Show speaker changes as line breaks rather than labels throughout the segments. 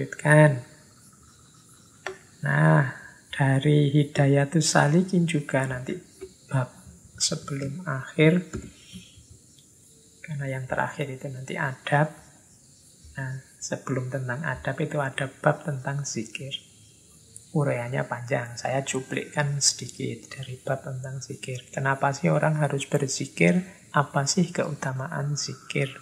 lanjutkan. Nah, dari Hidayatus Salikin juga nanti bab sebelum akhir, karena yang terakhir itu nanti adab. Nah, sebelum tentang adab itu ada bab tentang zikir. Uraiannya panjang, saya cuplikkan sedikit dari bab tentang zikir. Kenapa sih orang harus berzikir? Apa sih keutamaan zikir?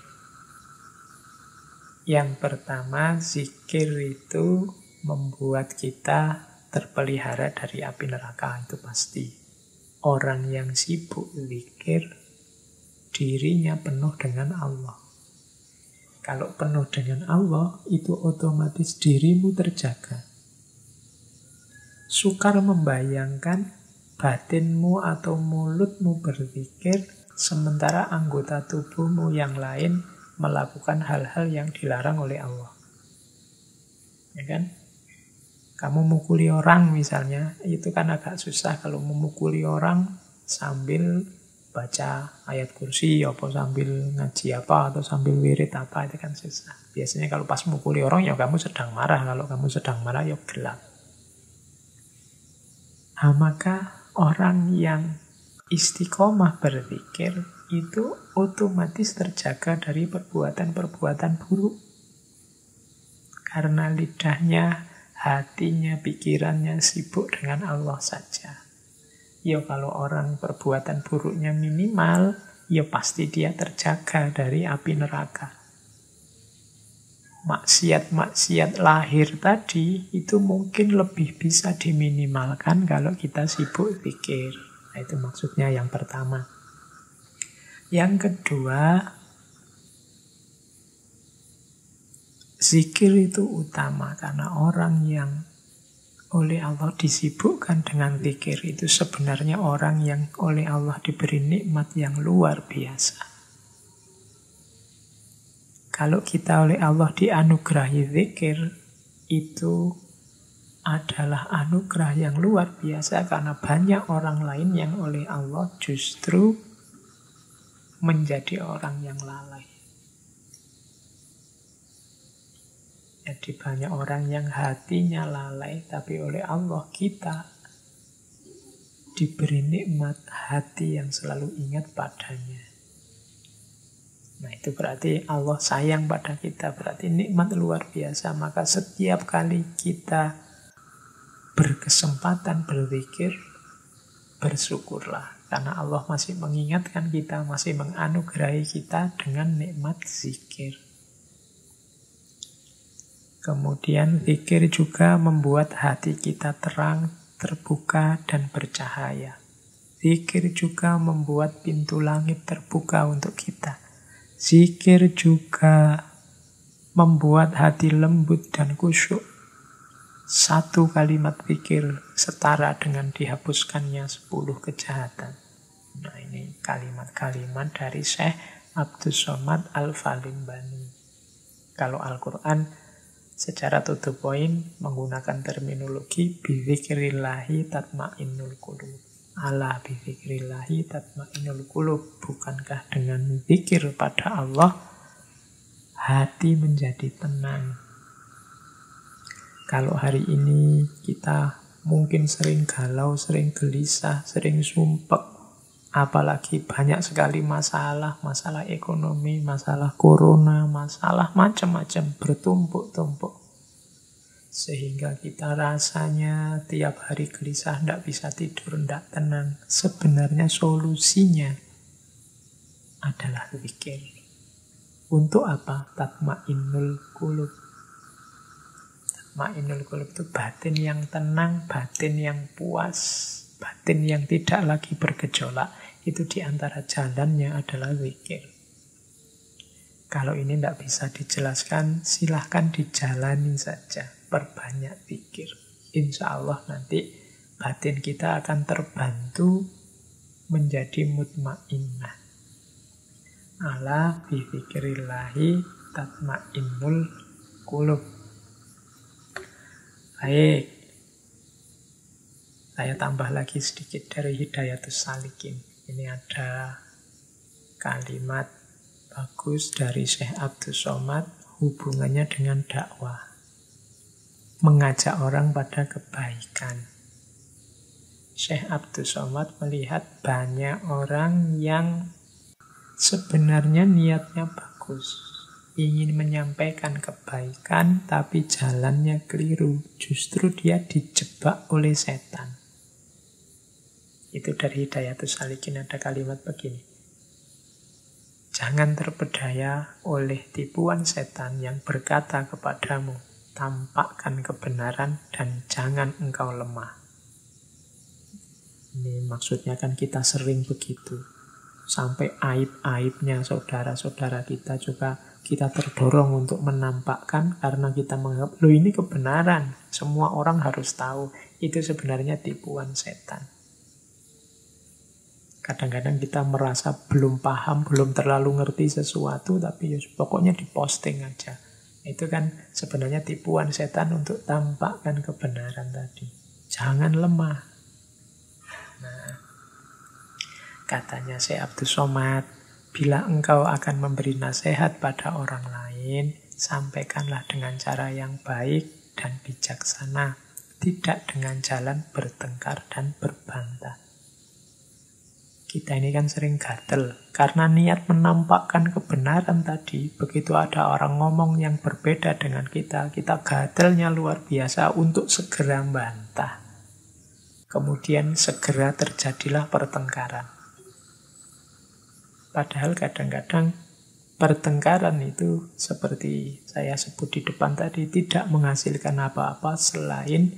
Yang pertama, zikir itu membuat kita terpelihara dari api neraka, itu pasti. Orang yang sibuk zikir, dirinya penuh dengan Allah. Kalau penuh dengan Allah, itu otomatis dirimu terjaga. Sukar membayangkan batinmu atau mulutmu berzikir, sementara anggota tubuhmu yang lain melakukan hal-hal yang dilarang oleh Allah. Ya kan? Kamu mukuli orang misalnya, itu kan agak susah kalau memukuli orang sambil baca ayat kursi, apa sambil ngaji apa, atau sambil wirid apa, itu kan susah. Biasanya kalau pas mukuli orang, ya kamu sedang marah. Kalau kamu sedang marah, ya gelap. Nah, maka orang yang istiqomah berzikir itu otomatis terjaga dari perbuatan-perbuatan buruk. Karena lidahnya, hatinya, pikirannya sibuk dengan Allah saja. Ya kalau orang perbuatan buruknya minimal, ya pasti dia terjaga dari api neraka. Maksiat-maksiat lahir tadi itu mungkin lebih bisa diminimalkan kalau kita sibuk zikir. Nah, itu maksudnya yang pertama. Yang kedua, zikir itu utama karena orang yang oleh Allah disibukkan dengan zikir itu sebenarnya orang yang oleh Allah diberi nikmat yang luar biasa. Kalau kita oleh Allah dianugerahi zikir, itu adalah anugerah yang luar biasa karena banyak orang lain yang oleh Allah justru menjadi orang yang lalai. Jadi banyak orang yang hatinya lalai, tapi oleh Allah kita diberi nikmat hati yang selalu ingat padanya. Nah, itu berarti Allah sayang pada kita, berarti nikmat luar biasa. Maka setiap kali kita berkesempatan berzikir, bersyukurlah. Karena Allah masih mengingatkan kita, masih menganugerahi kita dengan nikmat zikir. Kemudian zikir juga membuat hati kita terang, terbuka, dan bercahaya. Zikir juga membuat pintu langit terbuka untuk kita. Zikir juga membuat hati lembut dan khusyuk. Satu kalimat zikir setara dengan dihapuskannya 10 kejahatan. Nah, ini kalimat-kalimat dari Syekh Abdus Somad Al-Falimbani. Kalau Al-Quran secara to the point menggunakan terminologi bizikrillahi tatmainnul qulub. Ala bizikrillahi tatmainnul qulub. Bukankah dengan zikir pada Allah hati menjadi tenang? Kalau hari ini kita mungkin sering galau, sering gelisah, sering sumpek, apalagi banyak sekali masalah ekonomi, masalah corona, masalah macam-macam bertumpuk-tumpuk. Sehingga kita rasanya tiap hari gelisah, tidak bisa tidur, tidak tenang. Sebenarnya solusinya adalah zikir. Untuk apa? Tatmainnul qulub. Tatmainnul qulub itu batin yang tenang, batin yang puas, batin yang tidak lagi bergejolak. Itu diantara jalannya adalah zikir. Kalau ini tidak bisa dijelaskan, silahkan dijalani saja. Perbanyak zikir. Insya Allah nanti batin kita akan terbantu menjadi mutmainnah. Ala bizikrillahi tatmainnul qulub. Baik. Saya tambah lagi sedikit dari Hidayatus Salikin. Ini ada kalimat bagus dari Syekh Abdus Somad hubungannya dengan dakwah. mengajak orang pada kebaikan. Syekh Abdul Somad melihat banyak orang yang sebenarnya niatnya bagus, ingin menyampaikan kebaikan, tapi jalannya keliru. Justru dia dijebak oleh setan. Itu dari Hidayatus Salikin ada kalimat begini. Jangan terpedaya oleh tipuan setan yang berkata kepadamu, tampakkan kebenaran dan jangan engkau lemah. Ini maksudnya kan kita sering begitu. Sampai aib-aibnya saudara-saudara kita juga kita terdorong untuk menampakkan karena kita menganggap, loh ini kebenaran, semua orang harus tahu. Itu sebenarnya tipuan setan. Kadang-kadang kita merasa belum paham, belum terlalu ngerti sesuatu, tapi ya pokoknya diposting aja. Itu kan sebenarnya tipuan setan untuk tampakkan kebenaran tadi. Jangan lemah. Nah, katanya Syekh Abdul Somad, bila engkau akan memberi nasihat pada orang lain, sampaikanlah dengan cara yang baik dan bijaksana, tidak dengan jalan bertengkar dan berbantah. Kita ini kan sering gatel, karena niat menampakkan kebenaran tadi, begitu ada orang ngomong yang berbeda dengan kita gatelnya luar biasa untuk segera bantah. Kemudian segera terjadilah pertengkaran. Padahal kadang-kadang pertengkaran itu seperti saya sebut di depan tadi tidak menghasilkan apa-apa selain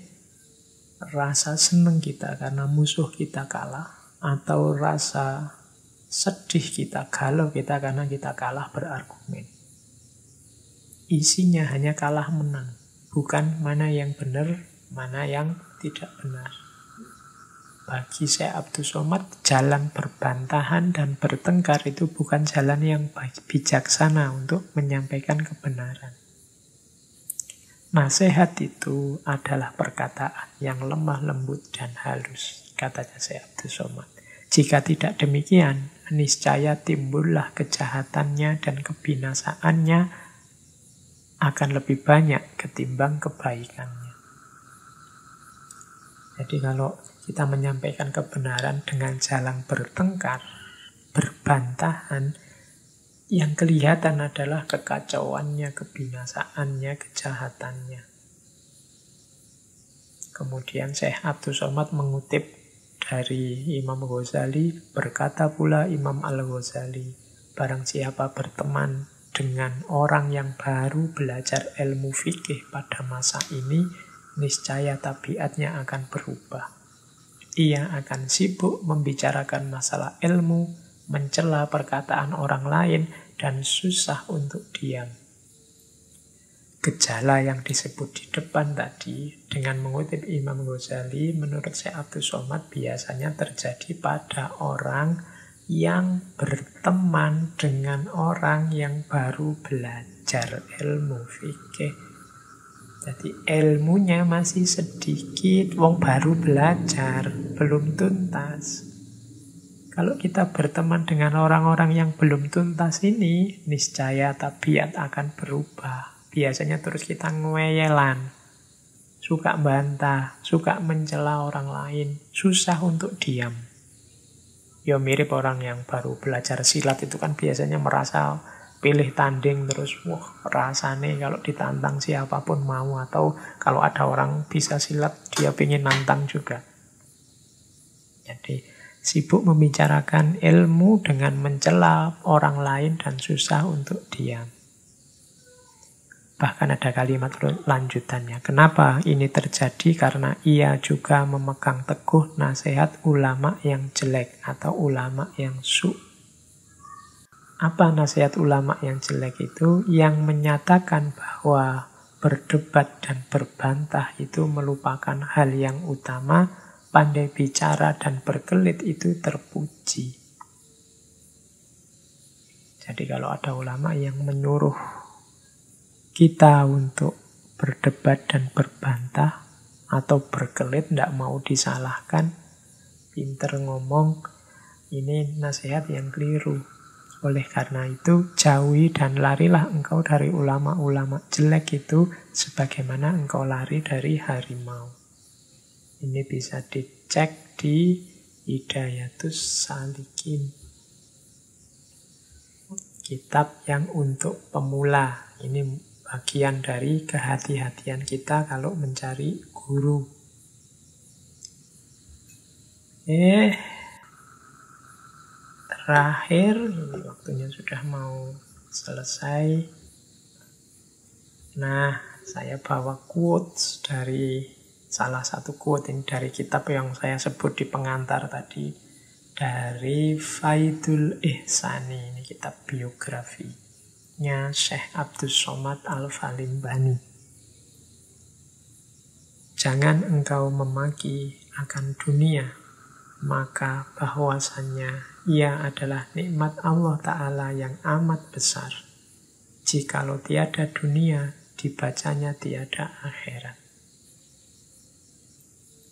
rasa senang kita karena musuh kita kalah atau rasa sedih kita, galau kita karena kita kalah berargumen. Isinya hanya kalah menang, bukan mana yang benar, mana yang tidak benar. Bagi Syekh Abdul Somad, jalan berbantahan dan bertengkar itu bukan jalan yang bijaksana untuk menyampaikan kebenaran. Nasihat itu adalah perkataan yang lemah lembut dan halus, katanya Syekh Abdul Somad. Jika tidak demikian, niscaya timbullah kejahatannya dan kebinasaannya akan lebih banyak ketimbang kebaikannya. Jadi kalau kita menyampaikan kebenaran dengan jalan bertengkar, berbantahan, yang kelihatan adalah kekacauannya, kebinasaannya, kejahatannya. Kemudian Syekh Abdul Somad mengutip dari Imam Ghazali, berkata pula Imam Al-Ghazali, barang siapa berteman dengan orang yang baru belajar ilmu fikih pada masa ini, niscaya tabiatnya akan berubah. Ia akan sibuk membicarakan masalah ilmu, mencela perkataan orang lain, dan susah untuk diam. Gejala yang disebut di depan tadi, dengan mengutip Imam Ghazali, menurut Syekh Abdul Somad biasanya terjadi pada orang yang berteman dengan orang yang baru belajar ilmu fikih. Jadi ilmunya masih sedikit, wong baru belajar, belum tuntas. Kalau kita berteman dengan orang-orang yang belum tuntas ini, niscaya tabiat akan berubah. Biasanya terus kita ngeweyelan, suka bantah, suka mencela orang lain, susah untuk diam. Ya mirip orang yang baru belajar silat itu kan biasanya merasa pilih tanding terus, wah rasanya kalau ditantang siapapun mau, atau kalau ada orang bisa silat dia pengen nantang juga. Jadi sibuk membicarakan ilmu dengan mencela orang lain dan susah untuk diam. Bahkan ada kalimat lanjutannya. Kenapa ini terjadi? Karena ia juga memegang teguh nasihat ulama yang jelek atau ulama yang su'. Apa nasihat ulama yang jelek itu? Yang menyatakan bahwa berdebat dan berbantah itu melupakan hal yang utama, pandai bicara dan berkelit itu terpuji. Jadi kalau ada ulama yang menyuruh kita untuk berdebat dan berbantah atau berkelit, tidak mau disalahkan, pinter ngomong, ini nasihat yang keliru. Oleh karena itu, jauhi dan larilah engkau dari ulama-ulama jelek itu sebagaimana engkau lari dari harimau. Ini bisa dicek di Hidayatus Salikin. Kitab yang untuk pemula. Ini bagian dari kehati-hatian kita kalau mencari guru. Terakhir, ini waktunya sudah mau selesai. Nah, saya bawa quotes dari salah satu quote ini dari kitab yang saya sebut di pengantar tadi. Dari Faidul Ihsani, ini kitab biografinya Syekh Abdus Somad Al-Falimbani. Jangan engkau memaki akan dunia, maka bahwasannya ia adalah nikmat Allah Ta'ala yang amat besar. Jikalau tiada dunia, dibacanya tiada akhirat.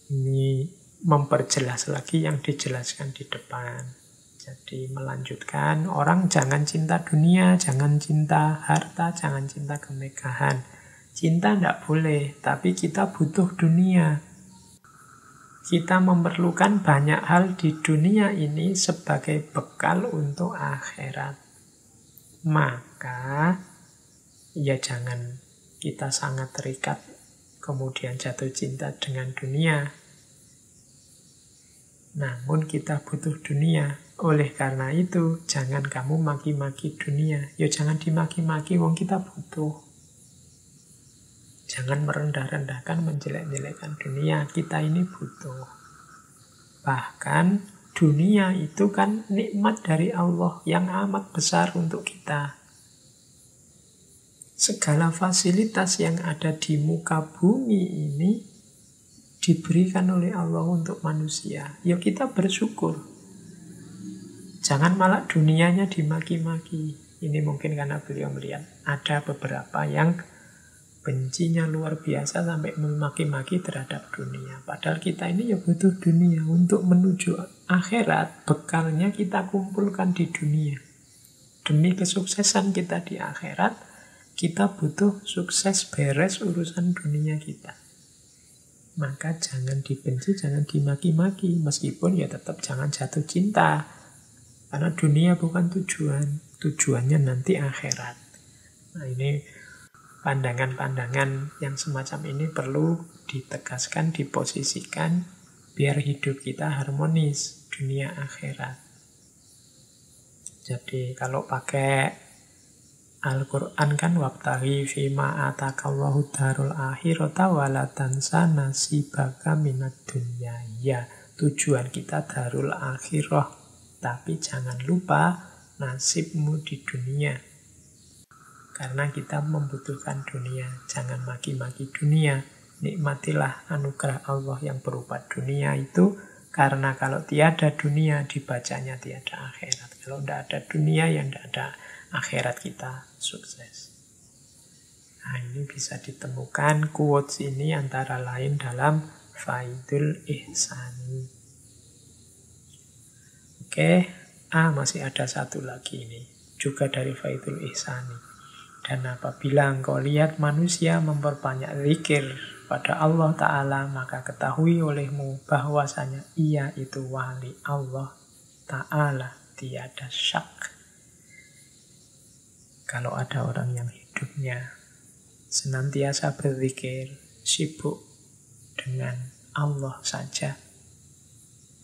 Ini memperjelas lagi yang dijelaskan di depan. Jadi melanjutkan, orang jangan cinta dunia, jangan cinta harta, jangan cinta kemegahan. Cinta tidak boleh, tapi kita butuh dunia. Kita memerlukan banyak hal di dunia ini sebagai bekal untuk akhirat. Maka, ya jangan kita sangat terikat, kemudian jatuh cinta dengan dunia. Namun kita butuh dunia. Oleh karena itu, jangan kamu maki-maki dunia. Ya jangan dimaki-maki, wong kita butuh. Jangan merendah-rendahkan, menjelek-jelekkan dunia. Kita ini butuh. Bahkan dunia itu kan nikmat dari Allah yang amat besar untuk kita. Segala fasilitas yang ada di muka bumi ini diberikan oleh Allah untuk manusia. Ya kita bersyukur. Jangan malah dunianya dimaki-maki. Ini mungkin karena beliau melihat ada beberapa yang bencinya luar biasa sampai memaki-maki terhadap dunia. Padahal kita ini ya butuh dunia. Untuk menuju akhirat, bekalnya kita kumpulkan di dunia. Demi kesuksesan kita di akhirat, kita butuh sukses beres urusan dunia kita. Maka jangan dibenci, jangan dimaki-maki. Meskipun ya tetap jangan jatuh cinta. Karena dunia bukan tujuan. Tujuannya nanti akhirat. Nah ini pandangan-pandangan yang semacam ini perlu ditegaskan, diposisikan, biar hidup kita harmonis, dunia akhirat. Jadi kalau pakai Al-Quran kan wabtaghi fima atakallahu darul akhirata wala tansa nasibaka minad dunya. Ya, tujuan kita darul akhirah, tapi jangan lupa nasibmu di dunia. Karena kita membutuhkan dunia. Jangan maki-maki dunia. Nikmatilah anugerah Allah yang berupa dunia itu. Karena kalau tiada dunia, dibacanya tiada akhirat. Kalau tidak ada dunia, ya tidak ada akhirat kita sukses. Nah ini bisa ditemukan quotes ini antara lain dalam Faidul Ihsani. Oke, masih ada satu lagi ini. Juga dari Faidul Ihsani. Dan apabila engkau lihat manusia memperbanyak zikir pada Allah Ta'ala, maka ketahui olehmu bahwasanya ia itu wali Allah Ta'ala, tiada syak. Kalau ada orang yang hidupnya senantiasa berzikir, sibuk dengan Allah saja,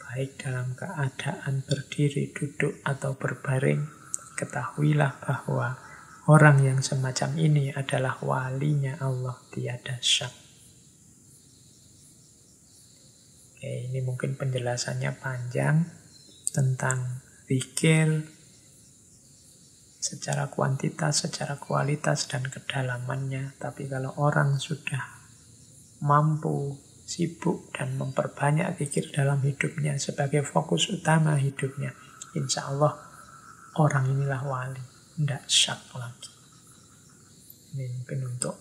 baik dalam keadaan berdiri, duduk, atau berbaring, ketahuilah bahwa orang yang semacam ini adalah walinya Allah, tiada syak. Oke, ini mungkin penjelasannya panjang tentang zikir secara kuantitas, secara kualitas, dan kedalamannya. Tapi kalau orang sudah mampu, sibuk, dan memperbanyak zikir dalam hidupnya sebagai fokus utama hidupnya, insya Allah orang inilah wali. Tidak syak lagi. Ini mungkin untuk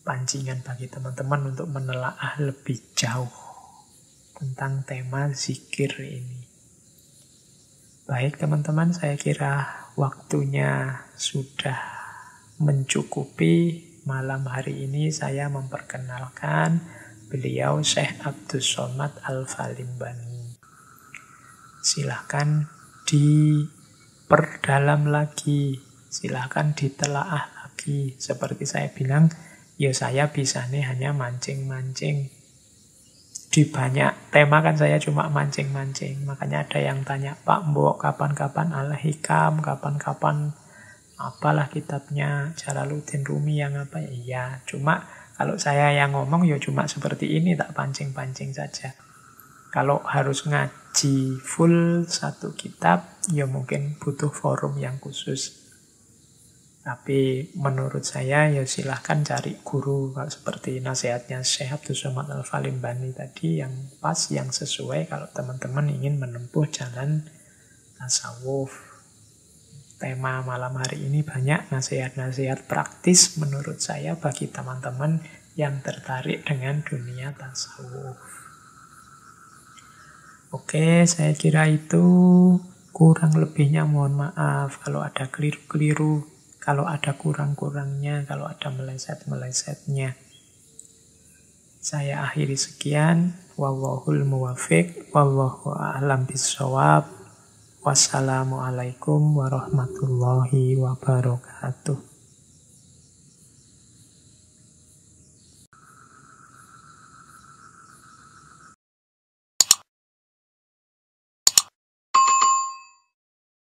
pancingan bagi teman-teman untuk menelaah lebih jauh tentang tema zikir ini. Baik teman-teman, saya kira waktunya sudah mencukupi. Malam hari ini saya memperkenalkan beliau Syekh Abdus Somad Al-Falimbani. Silahkan diperdalam lagi, silahkan ditelaah lagi. Seperti saya bilang, ya saya bisa nih hanya mancing-mancing. Di banyak tema kan saya cuma mancing-mancing. Makanya ada yang tanya, Pak Mbok kapan-kapan Al-Hikam, kapan-kapan apalah kitabnya Jalaluddin Rumi yang apa ya. Iya, cuma kalau saya yang ngomong ya cuma seperti ini, tak pancing-pancing saja. Kalau harus ngaji full satu kitab, ya mungkin butuh forum yang khusus. Tapi menurut saya ya silahkan cari guru. Kalau seperti nasihatnya Syekh Abdus Somad Al-Falimbani tadi, yang pas, yang sesuai kalau teman-teman ingin menempuh jalan tasawuf. Tema malam hari ini banyak nasihat-nasihat praktis menurut saya bagi teman-teman yang tertarik dengan dunia tasawuf. Oke, saya kira itu. Kurang lebihnya mohon maaf kalau ada keliru-keliru, kalau ada kurang-kurangnya, kalau ada meleset-melesetnya. Saya akhiri sekian. Wallahul muwafiq, wallahu a'lam bishawab. Wassalamualaikum warahmatullahi wabarakatuh.